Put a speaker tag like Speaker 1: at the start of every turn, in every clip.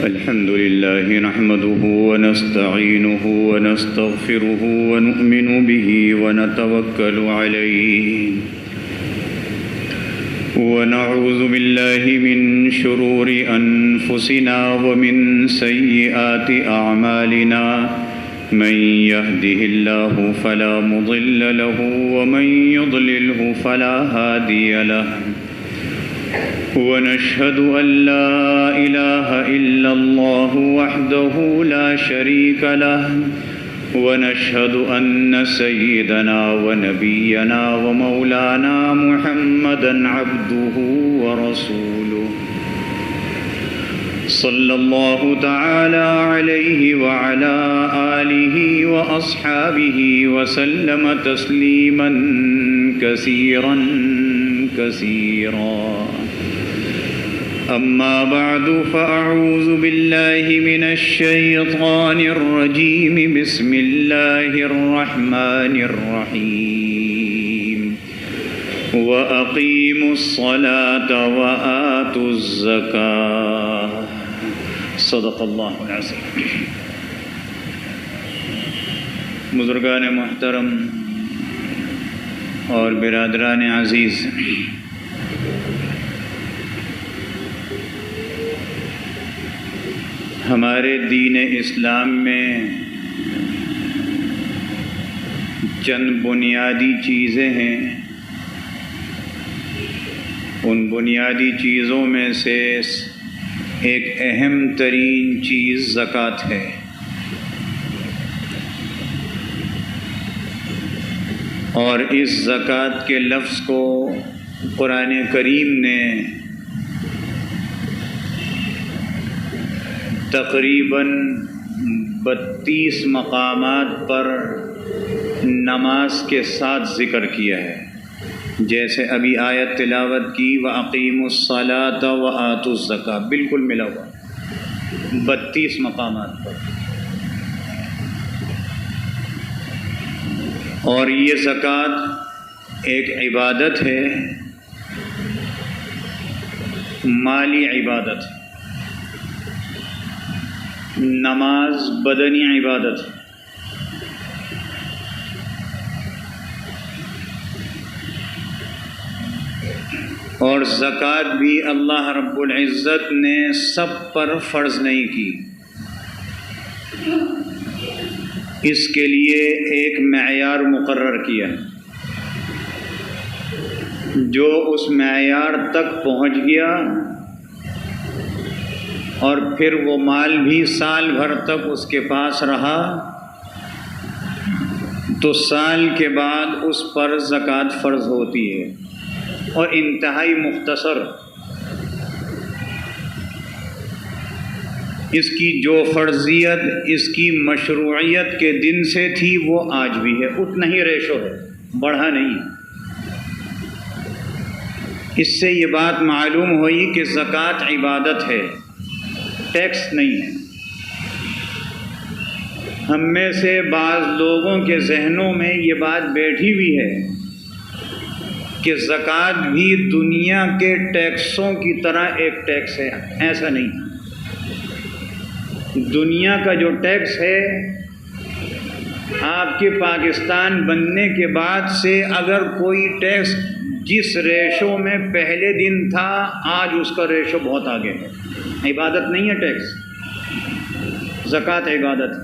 Speaker 1: الحمد لله نحمده ونستعينه ونستغفره ونؤمن به ونتوكل عليه ونعوذ بالله من شرور أنفسنا ومن سيئات أعمالنا من يهده الله فلا مضل له ومن يضلله فلا هادي له ونشهد أن لا إله إلا الله وحده لا شريك له ونشهد أن سيدنا ونبينا ومولانا محمدا عبده ورسوله صلى الله تعالى عليه وعلى آله وأصحابه وسلم تسليما كثيرا كثيرا. أما بعد فأعوذ بالله من الشيطان الرجيم. بسم الله الرحمن الرحيم. وأقيموا الصلاة وآتوا الزكاة. صدق الله العظيم. بزرگان محترم اور برادران عزیز، ہمارے دین اسلام میں چند بنیادی چیزیں ہیں. ان بنیادی چیزوں میں سے ایک اہم ترین چیز زکوٰۃ ہے. اور اس زکوٰۃ کے لفظ کو قرآن کریم نے تقریباً 32 مقامات پر نماز کے ساتھ ذکر کیا ہے. جیسے ابھی آیت تلاوت کی وَأَقِيمُوا الصَّلَاةَ وَآتُوا الزَّكَاةَ، بالکل ملا ہوا 32 مقامات پر. اور یہ زکوٰۃ ایک عبادت ہے، مالی عبادت ہے. نماز بدنی عبادت ہے. اور زکوٰۃ بھی اللہ رب العزت نے سب پر فرض نہیں کی. اس کے لیے ایک معیار مقرر کیا. جو اس معیار تک پہنچ گیا اور پھر وہ مال بھی سال بھر تک اس کے پاس رہا تو سال کے بعد اس پر زکوٰۃ فرض ہوتی ہے. اور انتہائی مختصر اس کی جو فرضیت، اس کی مشروعیت کے دن سے تھی وہ آج بھی ہے. اتنا ہی ریشو ہے، بڑھا نہیں. اس سے یہ بات معلوم ہوئی کہ زکوٰۃ عبادت ہے، ٹیکس نہیں ہے. ہم میں سے بعض لوگوں کے ذہنوں میں یہ بات بیٹھی ہوئی ہے کہ زکوٰۃ بھی دنیا کے ٹیکسوں کی طرح ایک ٹیکس ہے. ایسا نہیں. دنیا کا جو ٹیکس ہے، آپ کے پاکستان بننے کے بعد سے اگر کوئی ٹیکس جس ریشو میں پہلے دن تھا، آج اس کا ریشو بہت آگے ہے. عبادت نہیں ہے ٹیکس، زکوٰۃ عبادت ہے.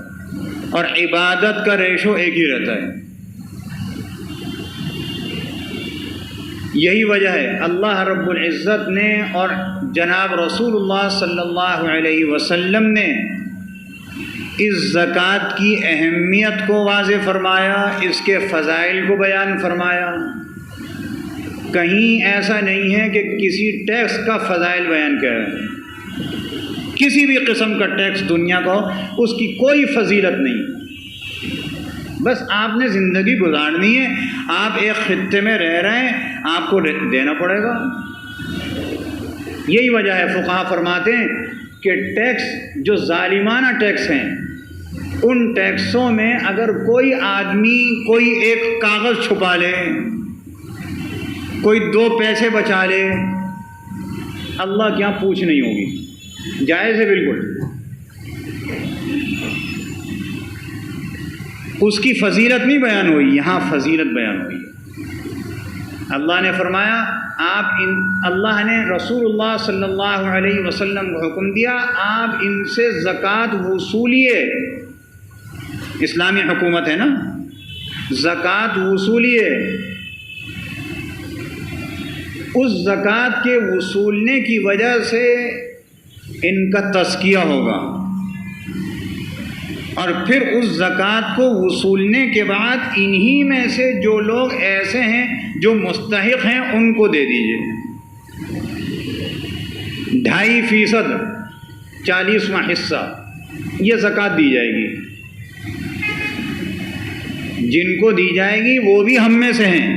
Speaker 1: اور عبادت کا ریشو ایک ہی رہتا ہے. یہی وجہ ہے اللہ رب العزت نے اور جناب رسول اللہ صلی اللہ علیہ وسلم نے اس زکوٰۃ کی اہمیت کو واضح فرمایا، اس کے فضائل کو بیان فرمایا. کہیں ایسا نہیں ہے کہ کسی ٹیکس کا فضائل بیان کیا ہے. کسی بھی قسم کا ٹیکس دنیا کا ہو، اس کی کوئی فضیلت نہیں. بس آپ نے زندگی گزارنی ہے. آپ ایک خطے میں رہ رہے ہیں، آپ کو دینا پڑے گا. یہی وجہ ہے فقہا فرماتے ہیں کہ ٹیکس جو ظالمانہ ٹیکس ہیں، ان ٹیکسوں میں اگر کوئی آدمی کوئی ایک کاغذ چھپا لے، کوئی 2 پیسے بچا لے، اللہ کے یہاں پوچھ نہیں ہوگی، جائز ہے بالکل۔ اس کی فضیلت نہیں بیان ہوئی، یہاں فضیلت بیان ہوئی۔ اللہ نے فرمایا اللہ نے رسول اللہ صلی اللہ علیہ وسلم کو حکم دیا آپ ان سے زکوٰۃ وصولیے، اسلامی حکومت ہے نا، زکوٰۃ وصولیے، اس زکوٰۃ کے وصولنے کی وجہ سے ان کا تزکیہ ہوگا، اور پھر اس زکوٰۃ کو وصولنے کے بعد انہی میں سے جو لوگ ایسے ہیں جو مستحق ہیں ان کو دے دیجیے۔ 2.5% 40واں حصہ یہ زکوٰۃ دی جائے گی، جن کو دی جائے گی وہ بھی ہم میں سے ہیں،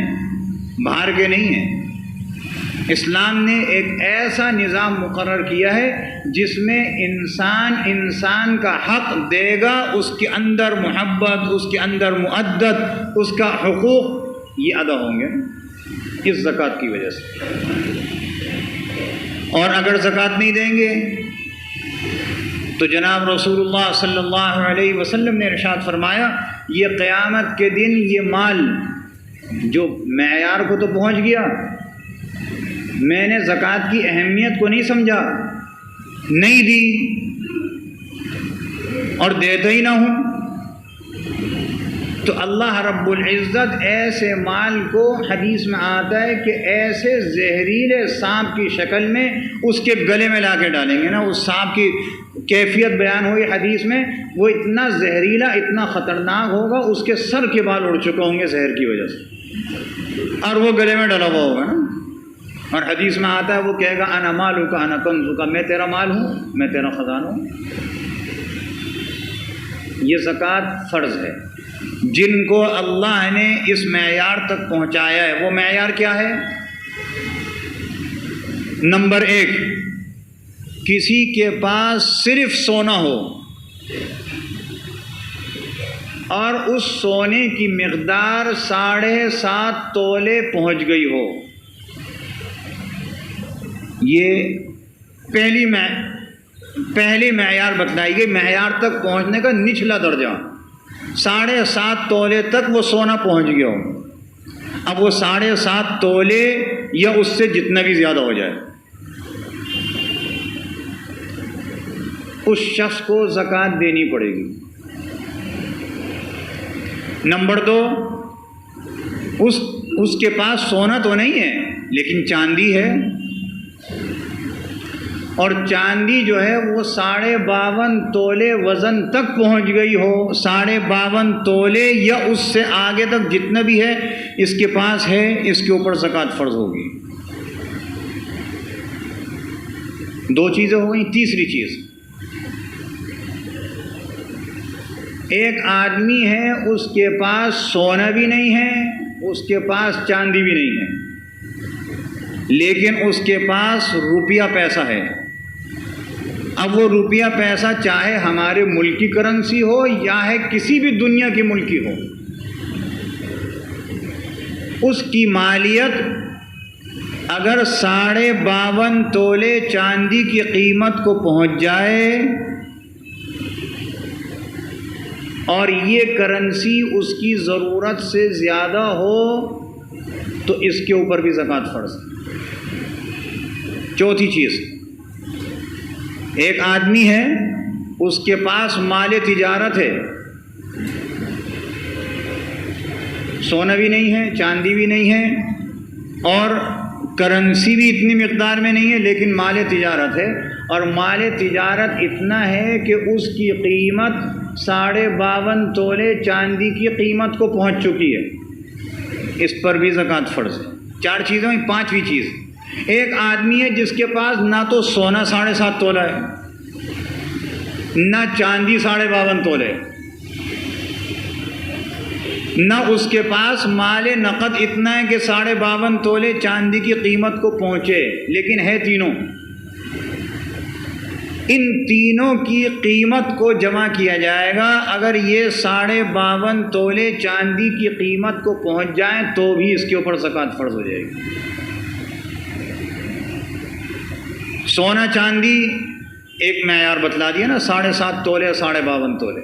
Speaker 1: باہر کے نہیں ہیں۔ اسلام نے ایک ایسا نظام مقرر کیا ہے جس میں انسان کا حق دے گا، اس کے اندر محبت، اس کے اندر مؤدت، اس کا حقوق یہ ادا ہوں گے اس زکوٰۃ کی وجہ سے۔ اور اگر زکوٰۃ نہیں دیں گے تو جناب رسول اللہ صلی اللہ علیہ وسلم نے ارشاد فرمایا یہ قیامت کے دن یہ مال جو معیار کو تو پہنچ گیا، میں نے زکوٰۃ کی اہمیت کو نہیں سمجھا، نہیں دی اور دیتا ہی نہ ہوں، تو اللہ رب العزت ایسے مال کو حدیث میں آتا ہے کہ ایسے زہریلے سانپ کی شکل میں اس کے گلے میں لا کے ڈالیں گے نا۔ اس سانپ کی کیفیت بیان ہوئی حدیث میں، وہ اتنا زہریلا، اتنا خطرناک ہوگا، اس کے سر کے بال اڑ چکے ہوں گے زہر کی وجہ سے، اور وہ گلے میں ڈلا ہوا ہوگا نا۔ اور حدیث میں آتا ہے وہ کہے گا انا مالک انا کنزک، میں تیرا مال ہوں، میں تیرا خزانہ ہوں۔ یہ زکوٰۃ فرض ہے، جن کو اللہ نے اس معیار تک پہنچایا ہے۔ وہ معیار کیا ہے؟ نمبر 1، کسی کے پاس صرف سونا ہو اور اس سونے کی مقدار 7.5 تولے پہنچ گئی ہو، یہ پہلی معیار بتلائی گئی۔ معیار تک پہنچنے کا نچلا درجہ 7.5 تولے تک وہ سونا پہنچ گیا ہو۔ اب وہ 7.5 تولے یا اس سے جتنا بھی زیادہ ہو جائے، اس شخص کو زکوٰۃ دینی پڑے گی۔ نمبر 2، اس کے پاس سونا تو نہیں ہے لیکن چاندی ہے، اور چاندی جو ہے وہ 52.5 تولے وزن تک پہنچ گئی ہو، 52.5 تولے یا اس سے آگے تک جتنا بھی ہے اس کے پاس ہے، اس کے اوپر زکوٰۃ فرض ہوگی۔ 2 چیزیں ہو گئیں۔ تیسری چیز، ایک آدمی ہے اس کے پاس سونا بھی نہیں ہے، اس کے پاس چاندی بھی نہیں ہے، لیکن اس کے پاس روپیہ پیسہ ہے۔ اب وہ روپیہ پیسہ چاہے ہمارے ملک کی کرنسی ہو یا ہے کسی بھی دنیا کی ملک کی ہو، اس کی مالیت اگر 52.5 تولے چاندی کی قیمت کو پہنچ جائے اور یہ کرنسی اس کی ضرورت سے زیادہ ہو تو اس کے اوپر بھی زکوٰۃ فرض ہے۔ چوتھی چیز، ایک آدمی ہے اس کے پاس مال تجارت ہے، سونا بھی نہیں ہے، چاندی بھی نہیں ہے، اور کرنسی بھی اتنی مقدار میں نہیں ہے، لیکن مال تجارت ہے، اور مال تجارت اتنا ہے کہ اس کی قیمت 52.5 تولے چاندی کی قیمت کو پہنچ چکی ہے، اس پر بھی زکوٰۃ فرض ہے۔ 4 چیزیں ہوئی۔ 5ویں چیز، ایک آدمی ہے جس کے پاس نہ تو سونا 7.5 تولہ ہے، نہ چاندی 52.5 تولے، نہ اس کے پاس مال نقد اتنا ہے کہ 52.5 تولے چاندی کی قیمت کو پہنچے، لیکن ہے تینوں۔ ان تینوں کی قیمت کو جمع کیا جائے گا، اگر یہ 52.5 تولے چاندی کی قیمت کو پہنچ جائیں تو بھی اس کے اوپر زکوٰۃ فرض ہو جائے گی۔ سونا چاندی ایک معیار بتلا دیا نا، 7.5 تولے 52.5 تولے.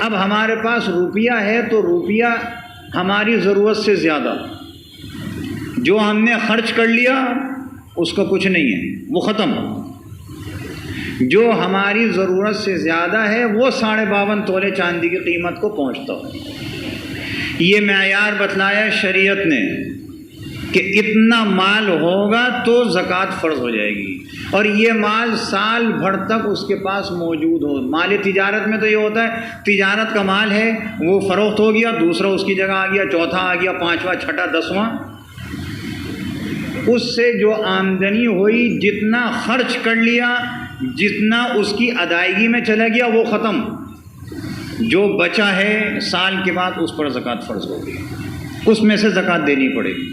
Speaker 1: اب ہمارے پاس روپیہ ہے تو روپیہ ہماری ضرورت سے زیادہ، جو ہم نے خرچ کر لیا اس کا کچھ نہیں ہے، وہ ختم. جو ہماری ضرورت سے زیادہ ہے وہ 52.5 تولے چاندی کی قیمت کو پہنچتا ہے. یہ معیار بتلایا شریعت نے کہ اتنا مال ہوگا تو زکوٰۃ فرض ہو جائے گی، اور یہ مال سال بھر تک اس کے پاس موجود ہو. مال تجارت میں تو یہ ہوتا ہے، تجارت کا مال ہے وہ فروخت ہو گیا، دوسرا اس کی جگہ آ گیا، چوتھا آ گیا، 5واں، 6واں، 10واں. اس سے جو آمدنی ہوئی، جتنا خرچ کر لیا، جتنا اس کی ادائیگی میں چلا گیا وہ ختم. جو بچا ہے سال کے بعد اس پر زکوٰۃ فرض ہوگی، اس میں سے زکوٰۃ دینی پڑے گی.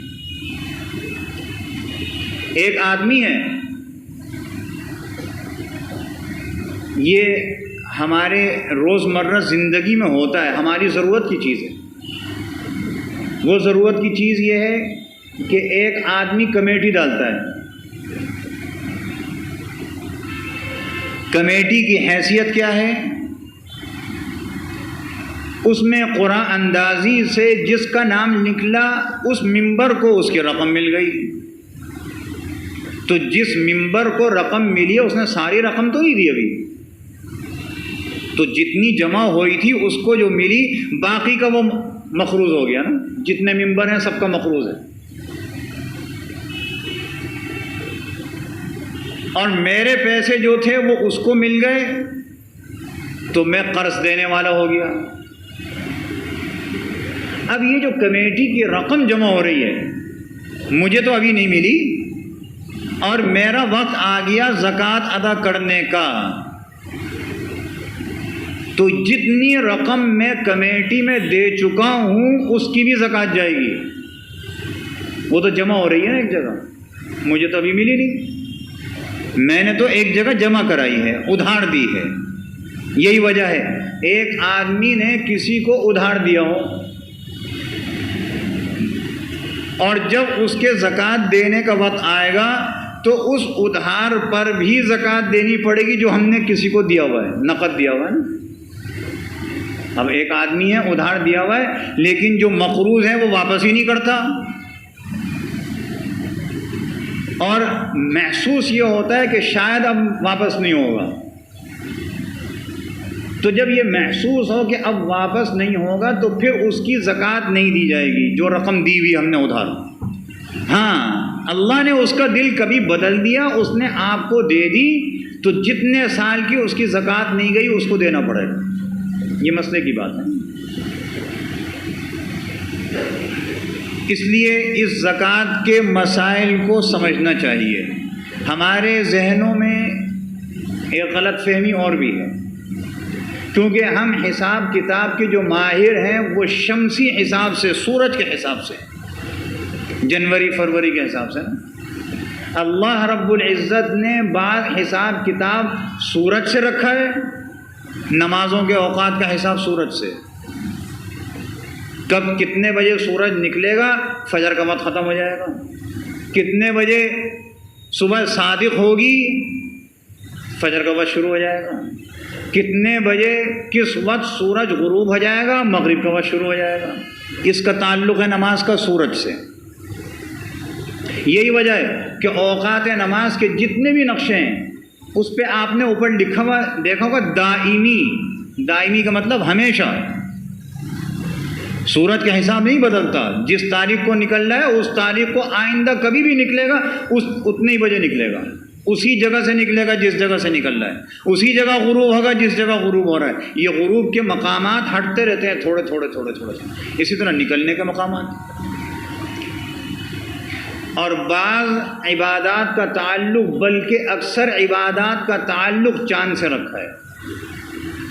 Speaker 1: ایک آدمی ہے، یہ ہمارے روزمرہ زندگی میں ہوتا ہے، ہماری ضرورت کی چیز ہے. وہ ضرورت کی چیز یہ ہے کہ ایک آدمی کمیٹی ڈالتا ہے. کمیٹی کی حیثیت کیا ہے؟ اس میں قرآن اندازی سے جس کا نام نکلا اس ممبر کو اس کی رقم مل گئی. تو جس ممبر کو رقم ملی ہے اس نے ساری رقم تو نہیں دی ابھی، تو جتنی جمع ہوئی تھی اس کو جو ملی، باقی کا وہ مقروض ہو گیا نا. جتنے ممبر ہیں سب کا مقروض ہے. اور میرے پیسے جو تھے وہ اس کو مل گئے تو میں قرض دینے والا ہو گیا. اب یہ جو کمیٹی کی رقم جمع ہو رہی ہے مجھے تو ابھی نہیں ملی، اور میرا وقت آ گیا زکوٰۃ ادا کرنے کا، تو جتنی رقم میں کمیٹی میں دے چکا ہوں اس کی بھی زکوٰۃ جائے گی. وہ تو جمع ہو رہی ہے نا ایک جگہ، مجھے تو ابھی ملی نہیں، میں نے تو ایک جگہ جمع کرائی ہے، ادھار دی ہے. یہی وجہ ہے ایک آدمی نے کسی کو ادھار دیا ہو اور جب اس کے زکوٰۃ دینے کا وقت آئے گا تو اس ادھار پر بھی زکوٰۃ دینی پڑے گی جو ہم نے کسی کو دیا ہوا ہے، نقد دیا ہوا ہے نا. اب ایک آدمی ہے ادھار دیا ہوا ہے لیکن جو مقروض ہے وہ واپس ہی نہیں کرتا، اور محسوس یہ ہوتا ہے کہ شاید اب واپس نہیں ہوگا. تو جب یہ محسوس ہو کہ اب واپس نہیں ہوگا تو پھر اس کی زکوٰۃ نہیں دی جائے گی جو رقم دی ہوئی ہم نے ادھار. ہاں اللہ نے اس کا دل کبھی بدل دیا، اس نے آپ کو دے دی تو جتنے سال کی اس کی زکوٰۃ نہیں گئی اس کو دینا پڑے گا. یہ مسئلے کی بات ہے. اس لیے اس زکوٰۃ کے مسائل کو سمجھنا چاہیے. ہمارے ذہنوں میں ایک غلط فہمی اور بھی ہے، کیونکہ ہم حساب کتاب کے جو ماہر ہیں وہ شمسی حساب سے، سورج کے حساب سے، جنوری فروری کے حساب سے. اللہ رب العزت نے بعض حساب کتاب سورج سے رکھا ہے، نمازوں کے اوقات کا حساب سورج سے. کب کتنے بجے سورج نکلے گا، فجر کا وقت ختم ہو جائے گا. کتنے بجے صبح صادق ہوگی، فجر کا وقت شروع ہو جائے گا. کتنے بجے کس وقت سورج غروب ہو جائے گا، مغرب کا وقت شروع ہو جائے گا. اس کا تعلق ہے نماز کا سورج سے. یہی وجہ ہے کہ اوقات نماز کے جتنے بھی نقشے ہیں اس پہ آپ نے اوپر لکھا ہوا دیکھا ہوگا دائمی. دائمی کا مطلب ہمیشہ. سورج کا حساب نہیں بدلتا، جس تاریخ کو نکل رہا ہے اس تاریخ کو آئندہ کبھی بھی نکلے گا اتنے ہی بجے نکلے گا، اسی جگہ سے نکلے گا جس جگہ سے نکل رہا ہے، اسی جگہ غروب ہوگا جس جگہ غروب ہو رہا ہے. یہ غروب کے مقامات ہٹتے رہتے ہیں تھوڑے تھوڑے تھوڑے تھوڑے، اسی طرح نکلنے کے مقامات. اور بعض عبادات کا تعلق، بلکہ اکثر عبادات کا تعلق چاند سے رکھا ہے.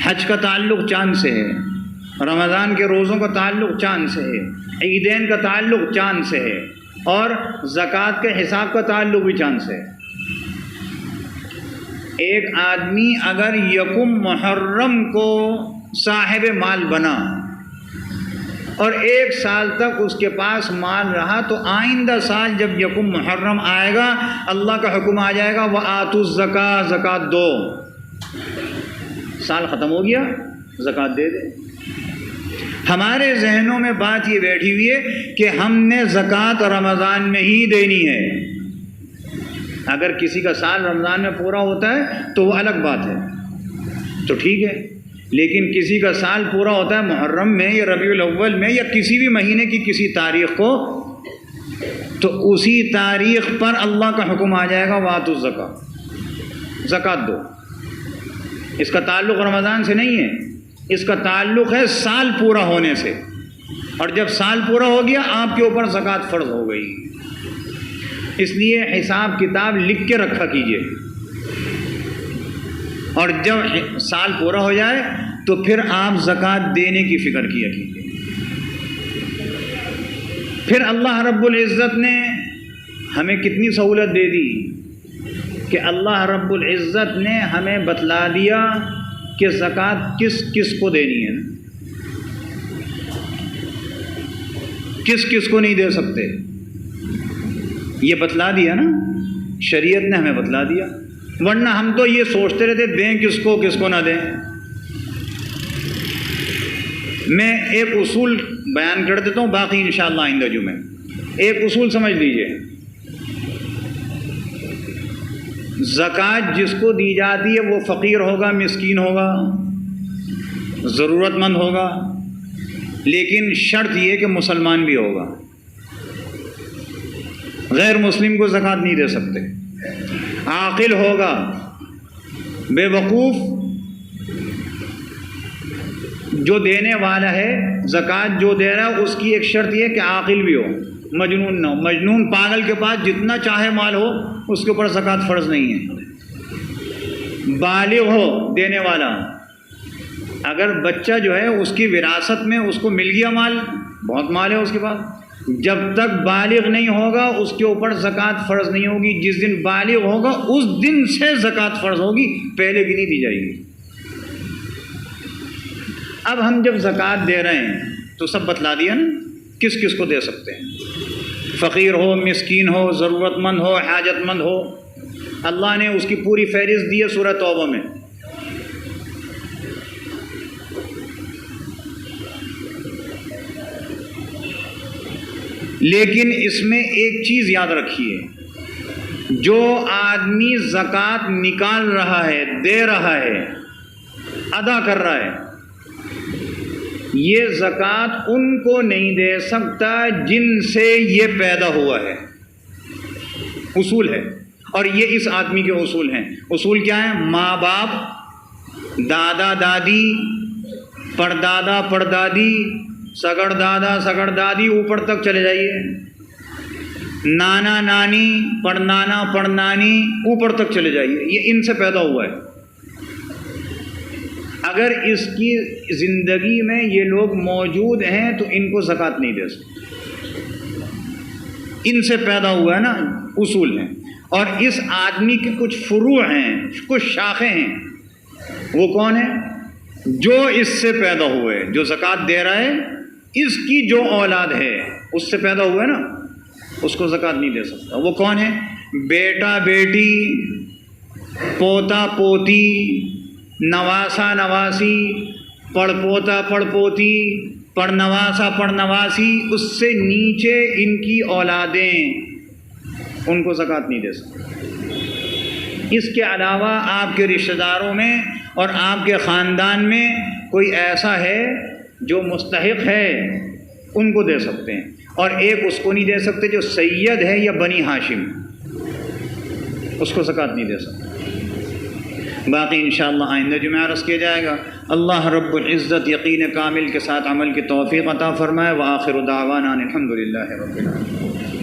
Speaker 1: حج کا تعلق چاند سے ہے، رمضان کے روزوں کا تعلق چاند سے ہے، عیدین کا تعلق چاند سے ہے، اور زکوٰۃ کے حساب کا تعلق بھی چاند سے ہے. ایک آدمی اگر یکم محرم کو صاحب مال بنا اور 1 سال تک اس کے پاس مال رہا تو آئندہ سال جب یکم محرم آئے گا اللہ کا حکم آ جائے گا وَآتُوا الزَّکَاۃَ، زکوٰۃ دو. سال ختم ہو گیا، زکوٰۃ دے دے. ہمارے ذہنوں میں بات یہ بیٹھی ہوئی ہے کہ ہم نے زکوٰۃ رمضان میں ہی دینی ہے. اگر کسی کا سال رمضان میں پورا ہوتا ہے تو وہ الگ بات ہے، تو ٹھیک ہے. لیکن کسی کا سال پورا ہوتا ہے محرم میں یا ربیع الاول میں یا کسی بھی مہینے کی کسی تاریخ کو، تو اسی تاریخ پر اللہ کا حکم آ جائے گا وَآتُوا الزَّکَاۃَ، زکوٰۃ دو. اس کا تعلق رمضان سے نہیں ہے، اس کا تعلق ہے سال پورا ہونے سے. اور جب سال پورا ہو گیا آپ کے اوپر زکوٰۃ فرض ہو گئی. اس لیے حساب کتاب لکھ کے رکھا کیجیے، اور جب سال پورا ہو جائے تو پھر آپ زکوٰۃ دینے کی فکر کیا کیجیے. پھر اللہ رب العزت نے ہمیں کتنی سہولت دے دی کہ اللہ رب العزت نے ہمیں بتلا دیا کہ زکوٰۃ کس کس کو دینی ہے، کس کس کو نہیں دے سکتے. یہ بتلا دیا نا، شریعت نے ہمیں بتلا دیا. ورنہ ہم تو یہ سوچتے رہتے دیں کس کو نہ دیں. میں ایک اصول بیان کر دیتا ہوں، باقی انشاءاللہ آئندہ جمعے. ایک اصول سمجھ لیجئے، زکوٰۃ جس کو دی جاتی ہے وہ فقیر ہوگا، مسکین ہوگا، ضرورت مند ہوگا، لیکن شرط یہ کہ مسلمان بھی ہوگا. غیر مسلم کو زکوٰۃ نہیں دے سکتے. عاقل ہوگا، بے وقوف جو دینے والا ہے زکوٰۃ جو دے رہا ہے اس کی ایک شرط یہ کہ عاقل بھی ہو، مجنون نہ ہو. مجنون پاگل کے پاس جتنا چاہے مال ہو اس کے اوپر زکوٰۃ فرض نہیں ہے. بالغ ہو دینے والا. اگر بچہ جو ہے اس کی وراثت میں اس کو مل گیا مال، بہت مال ہے اس کے پاس، جب تک بالغ نہیں ہوگا اس کے اوپر زکوٰۃ فرض نہیں ہوگی. جس دن بالغ ہوگا اس دن سے زکوٰۃ فرض ہوگی، پہلے کی نہیں دی جائے گی. اب ہم جب زکوٰۃ دے رہے ہیں تو سب بتلا دیا نا کس کس کو دے سکتے ہیں. فقیر ہو، مسکین ہو، ضرورت مند ہو، حاجت مند ہو. اللہ نے اس کی پوری فہرست دی ہے سورہ توبہ میں. لیکن اس میں ایک چیز یاد رکھیے، جو آدمی زکوٰۃ نکال رہا ہے، دے رہا ہے، ادا کر رہا ہے، یہ زکوٰۃ ان کو نہیں دے سکتا جن سے یہ پیدا ہوا ہے. اصول ہے، اور یہ اس آدمی کے اصول ہیں. اصول کیا ہیں؟ ماں باپ، دادا دادی، پردادا پردادی، سگڑ دادا سگڑ دادی، اوپر تک چلے جائیے، نانا نانی، پڑنانا پڑنانی، اوپر تک چلے جائیے. یہ ان سے پیدا ہوا ہے. اگر اس کی زندگی میں یہ لوگ موجود ہیں تو ان کو زکوٰۃ نہیں دے سکتے. ان سے پیدا ہوا ہے نا، اصول ہیں. اور اس آدمی کے کچھ فروع ہیں، کچھ شاخیں ہیں. وہ کون ہیں؟ جو اس سے پیدا ہوئے، جو زکوٰۃ دے رہا ہے، اس کی جو اولاد ہے اس سے پیدا ہوا ہے نا، اس کو زکوٰۃ نہیں دے سکتا. وہ کون ہے؟ بیٹا بیٹی، پوتا پوتی، نواسا نواسی، پڑ پوتا پڑ پوتی، پڑ نواسا پڑ نواسی، اس سے نیچے ان کی اولادیں، ان کو زکوٰۃ نہیں دے سکتے. اس کے علاوہ آپ کے رشتہ داروں میں اور آپ کے خاندان میں کوئی ایسا ہے جو مستحق ہے، ان کو دے سکتے ہیں. اور ایک اس کو نہیں دے سکتے جو سید ہے یا بنی ہاشم، اس کو زکوٰۃ نہیں دے سکتے. باقی انشاءاللہ آئندہ جمعہ عرض کیا جائے گا. اللہ رب العزت یقین کامل کے ساتھ عمل کی توفیق عطا فرمائے. وآخر دعوانا الحمدللہ رب العالمین.